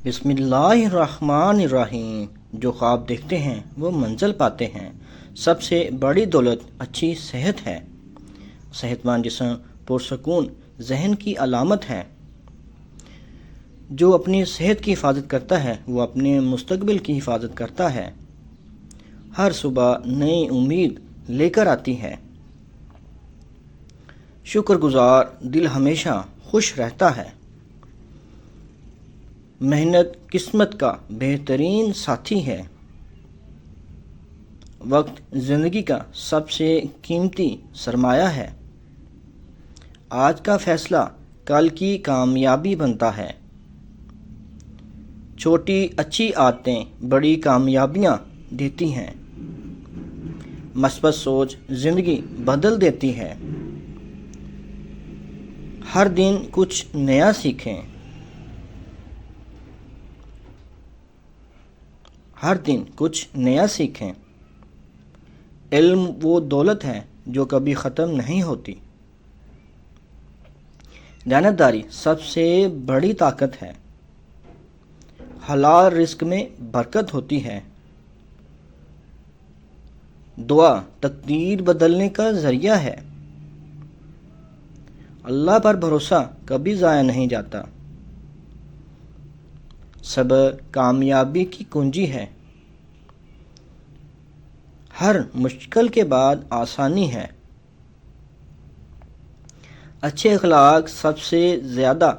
بسم اللہ الرحمن الرحیم۔ جو خواب دیکھتے ہیں وہ منزل پاتے ہیں۔ سب سے بڑی دولت اچھی صحت ہے۔ صحت مند جسم پرسکون ذہن کی علامت ہے۔ جو اپنی صحت کی حفاظت کرتا ہے وہ اپنے مستقبل کی حفاظت کرتا ہے۔ ہر صبح نئی امید لے کر آتی ہے۔ شکر گزار دل ہمیشہ خوش رہتا ہے۔ محنت قسمت کا بہترین ساتھی ہے۔ وقت زندگی کا سب سے قیمتی سرمایہ ہے۔ آج کا فیصلہ کل کی کامیابی بنتا ہے۔ چھوٹی اچھی عادتیں بڑی کامیابیاں دیتی ہیں۔ مثبت سوچ زندگی بدل دیتی ہے۔ ہر دن کچھ نیا سیکھیں۔ ہر دن کچھ نیا سیکھیں۔ علم وہ دولت ہے جو کبھی ختم نہیں ہوتی۔ دیانتداری سب سے بڑی طاقت ہے۔ حلال رزق میں برکت ہوتی ہے۔ دعا تقدیر بدلنے کا ذریعہ ہے۔ اللہ پر بھروسہ کبھی ضائع نہیں جاتا۔ صبر کامیابی کی کنجی ہے۔ ہر مشکل کے بعد آسانی ہے۔ اچھے اخلاق سب سے زیادہ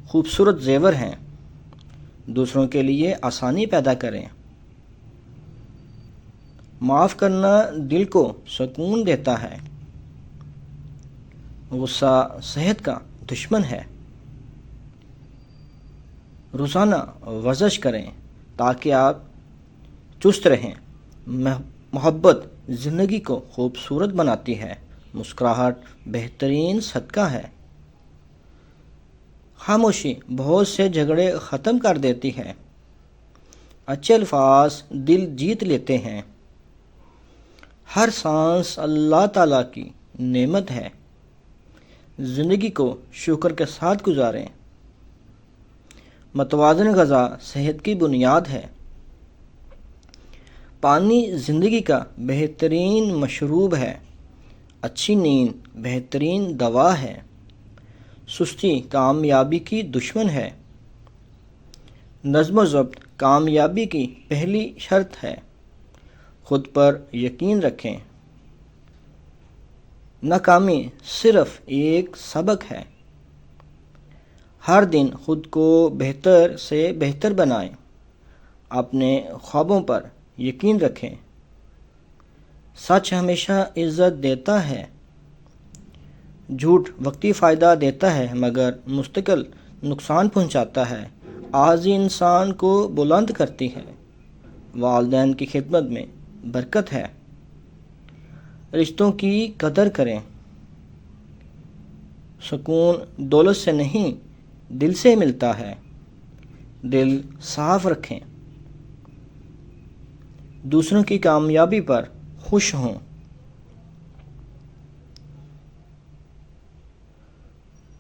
خوبصورت زیور ہیں۔ دوسروں کے لیے آسانی پیدا کریں۔ معاف کرنا دل کو سکون دیتا ہے۔ غصہ صحت کا دشمن ہے۔ روزانہ ورزش کریں تاکہ آپ چست رہیں۔ محبت زندگی کو خوبصورت بناتی ہے۔ مسکراہٹ بہترین صدقہ ہے۔ خاموشی بہت سے جھگڑے ختم کر دیتی ہے۔ اچھے الفاظ دل جیت لیتے ہیں۔ ہر سانس اللہ تعالیٰ کی نعمت ہے۔ زندگی کو شکر کے ساتھ گزاریں۔ متوازن غذا صحت کی بنیاد ہے۔ پانی زندگی کا بہترین مشروب ہے۔ اچھی نیند بہترین دوا ہے۔ سستی کامیابی کی دشمن ہے۔ نظم و ضبط کامیابی کی پہلی شرط ہے۔ خود پر یقین رکھیں۔ ناکامی صرف ایک سبق ہے۔ ہر دن خود کو بہتر سے بہتر بنائیں۔ اپنے خوابوں پر یقین رکھیں۔ سچ ہمیشہ عزت دیتا ہے۔ جھوٹ وقتی فائدہ دیتا ہے مگر مستقل نقصان پہنچاتا ہے۔ آجزی انسان کو بلند کرتی ہے۔ والدین کی خدمت میں برکت ہے۔ رشتوں کی قدر کریں۔ سکون دولت سے نہیں دل سے ملتا ہے۔ دل صاف رکھیں۔ دوسروں کی کامیابی پر خوش ہوں۔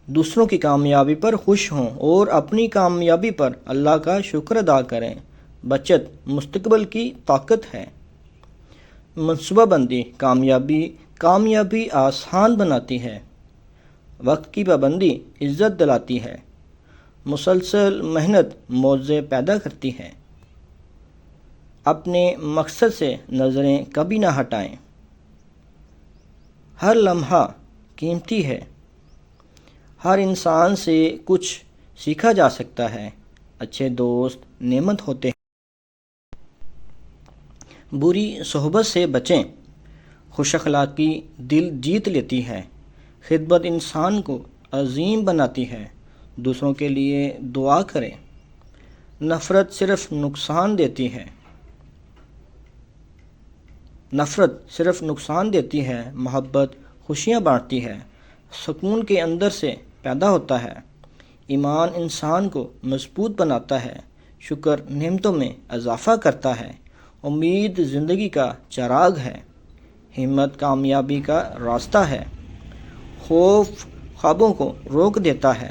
دوسروں کی کامیابی پر خوش ہوں اور اپنی کامیابی پر اللہ کا شکر ادا کریں۔ بچت مستقبل کی طاقت ہے۔ منصوبہ بندی کامیابی آسان بناتی ہے۔ وقت کی پابندی عزت دلاتی ہے۔ مسلسل محنت موضوع پیدا کرتی ہے۔ اپنے مقصد سے نظریں کبھی نہ ہٹائیں۔ ہر لمحہ قیمتی ہے۔ ہر انسان سے کچھ سیکھا جا سکتا ہے۔ اچھے دوست نعمت ہوتے ہیں۔ بری صحبت سے بچیں۔ خوش اخلاقی دل جیت لیتی ہے۔ خدمت انسان کو عظیم بناتی ہے۔ دوسروں کے لیے دعا کریں۔ نفرت صرف نقصان دیتی ہے۔ محبت خوشیاں بانٹتی ہے۔ سکون کے اندر سے پیدا ہوتا ہے۔ ایمان انسان کو مضبوط بناتا ہے۔ شکر نعمتوں میں اضافہ کرتا ہے۔ امید زندگی کا چراغ ہے۔ ہمت کامیابی کا راستہ ہے۔ خوف خوابوں کو روک دیتا ہے۔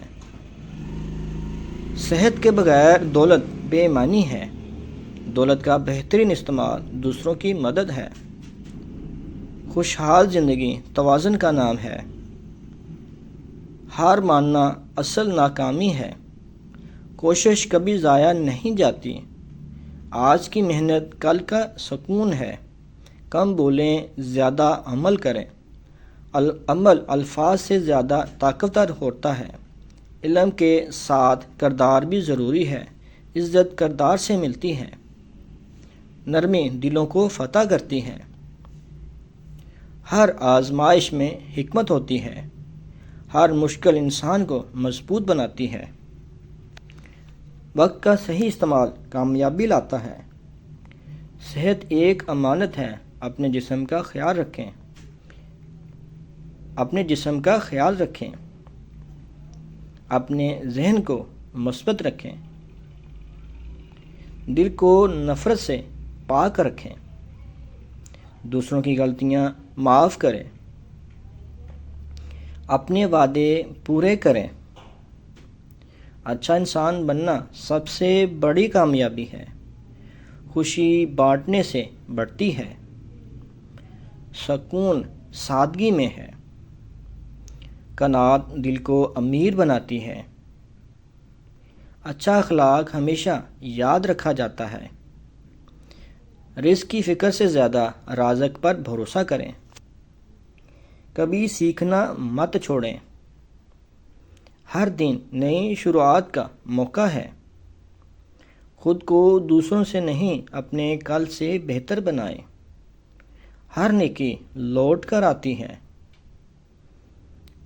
صحت کے بغیر دولت بے معنی ہے۔ دولت کا بہترین استعمال دوسروں کی مدد ہے۔ خوشحال زندگی توازن کا نام ہے۔ ہار ماننا اصل ناکامی ہے۔ کوشش کبھی ضائع نہیں جاتی۔ آج کی محنت کل کا سکون ہے۔ کم بولیں، زیادہ عمل کریں۔ عمل الفاظ سے زیادہ طاقتور ہوتا ہے۔ علم کے ساتھ کردار بھی ضروری ہے۔ عزت کردار سے ملتی ہے۔ نرمی دلوں کو فتح کرتی ہے۔ ہر آزمائش میں حکمت ہوتی ہے۔ ہر مشکل انسان کو مضبوط بناتی ہے۔ وقت کا صحیح استعمال کامیابی لاتا ہے۔ صحت ایک امانت ہے۔ اپنے جسم کا خیال رکھیں۔ اپنے جسم کا خیال رکھیں۔ اپنے ذہن کو مثبت رکھیں۔ دل کو نفرت سے پاک رکھیں۔ دوسروں کی غلطیاں معاف کریں۔ اپنے وعدے پورے کریں۔ اچھا انسان بننا سب سے بڑی کامیابی ہے۔ خوشی بانٹنے سے بڑھتی ہے۔ سکون سادگی میں ہے۔ قناعت دل کو امیر بناتی ہے۔ اچھا اخلاق ہمیشہ یاد رکھا جاتا ہے۔ رزق کی فکر سے زیادہ رازق پر بھروسہ کریں۔ کبھی سیکھنا مت چھوڑیں۔ ہر دن نئی شروعات کا موقع ہے۔ خود کو دوسروں سے نہیں، اپنے کل سے بہتر بنائیں۔ ہر نیکی لوٹ کر آتی ہے۔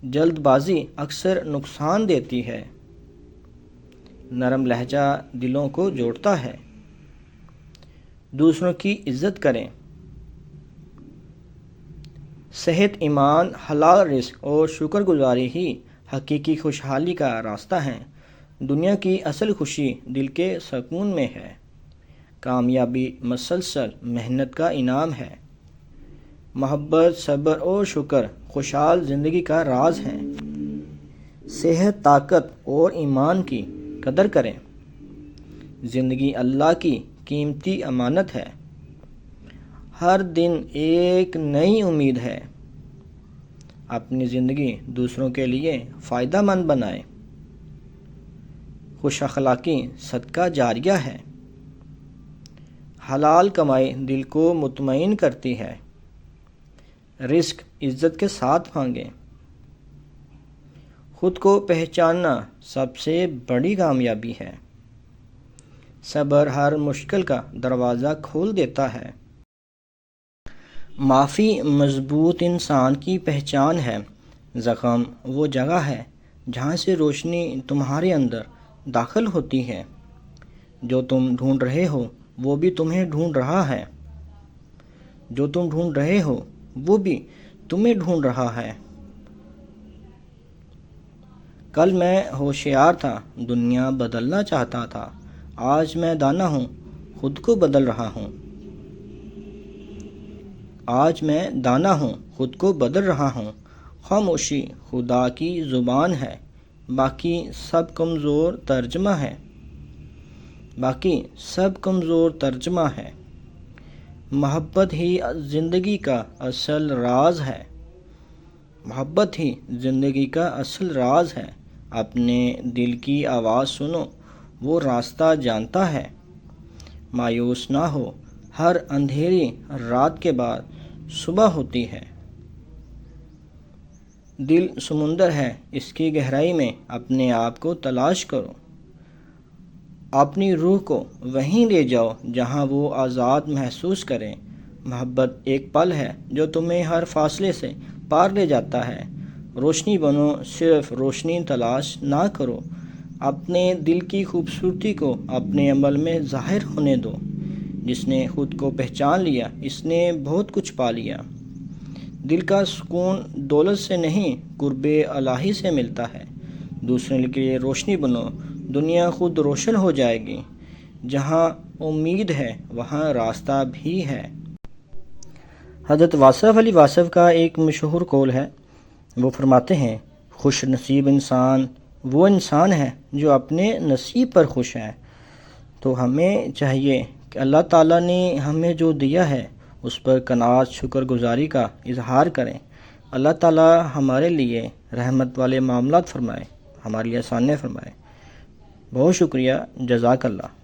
جلد بازی اکثر نقصان دیتی ہے۔ نرم لہجہ دلوں کو جوڑتا ہے۔ دوسروں کی عزت کریں۔ صحت، ایمان، حلال رزق اور شکر گزاری ہی حقیقی خوشحالی کا راستہ ہیں۔ دنیا کی اصل خوشی دل کے سکون میں ہے۔ کامیابی مسلسل محنت کا انعام ہے۔ محبت، صبر اور شکر خوشحال زندگی کا راز ہیں۔ صحت، طاقت اور ایمان کی قدر کریں۔ زندگی اللہ کی قیمتی امانت ہے۔ ہر دن ایک نئی امید ہے۔ اپنی زندگی دوسروں کے لیے فائدہ مند بنائیں۔ خوش اخلاقی صدقہ جاریہ ہے۔ حلال کمائی دل کو مطمئن کرتی ہے۔ رزق عزت کے ساتھ مانگیں۔ خود کو پہچاننا سب سے بڑی کامیابی ہے۔ صبر ہر مشکل کا دروازہ کھول دیتا ہے۔ معافی مضبوط انسان کی پہچان ہے۔ زخم وہ جگہ ہے جہاں سے روشنی تمہارے اندر داخل ہوتی ہے۔ جو تم ڈھونڈ رہے ہو وہ بھی تمہیں ڈھونڈ رہا ہے۔ جو تم ڈھونڈ رہے ہو وہ بھی تمہیں ڈھونڈ رہا ہے۔ کل میں ہوشیار تھا، دنیا بدلنا چاہتا تھا۔ آج میں دانا ہوں، خود کو بدل رہا ہوں۔ آج میں دانا ہوں، خود کو بدل رہا ہوں۔ خاموشی خدا کی زبان ہے، باقی سب کمزور ترجمہ ہے۔ باقی سب کمزور ترجمہ ہے۔ محبت ہی زندگی کا اصل راز ہے۔ محبت ہی زندگی کا اصل راز ہے۔ اپنے دل کی آواز سنو، وہ راستہ جانتا ہے۔ مایوس نہ ہو، ہر اندھیری رات کے بعد صبح ہوتی ہے۔ دل سمندر ہے، اس کی گہرائی میں اپنے آپ کو تلاش کرو۔ اپنی روح کو وہیں لے جاؤ جہاں وہ آزاد محسوس کرے۔ محبت ایک پل ہے جو تمہیں ہر فاصلے سے پار لے جاتا ہے۔ روشنی بنو، صرف روشنی تلاش نہ کرو۔ اپنے دل کی خوبصورتی کو اپنے عمل میں ظاہر ہونے دو۔ جس نے خود کو پہچان لیا، اس نے بہت کچھ پا لیا۔ دل کا سکون دولت سے نہیں، قرب الہی سے ملتا ہے۔ دوسرے کے لیے روشنی بنو، دنیا خود روشن ہو جائے گی۔ جہاں امید ہے وہاں راستہ بھی ہے۔ حضرت واصف علی واصف کا ایک مشہور قول ہے۔ وہ فرماتے ہیں، خوش نصیب انسان وہ انسان ہے جو اپنے نصیب پر خوش ہے۔ تو ہمیں چاہیے کہ اللہ تعالیٰ نے ہمیں جو دیا ہے اس پر قناعت شکر گزاری کا اظہار کریں۔ اللہ تعالیٰ ہمارے لیے رحمت والے معاملات فرمائے، ہمارے لیے آسانیاں فرمائے۔ بہت شکریہ، جزاک اللہ۔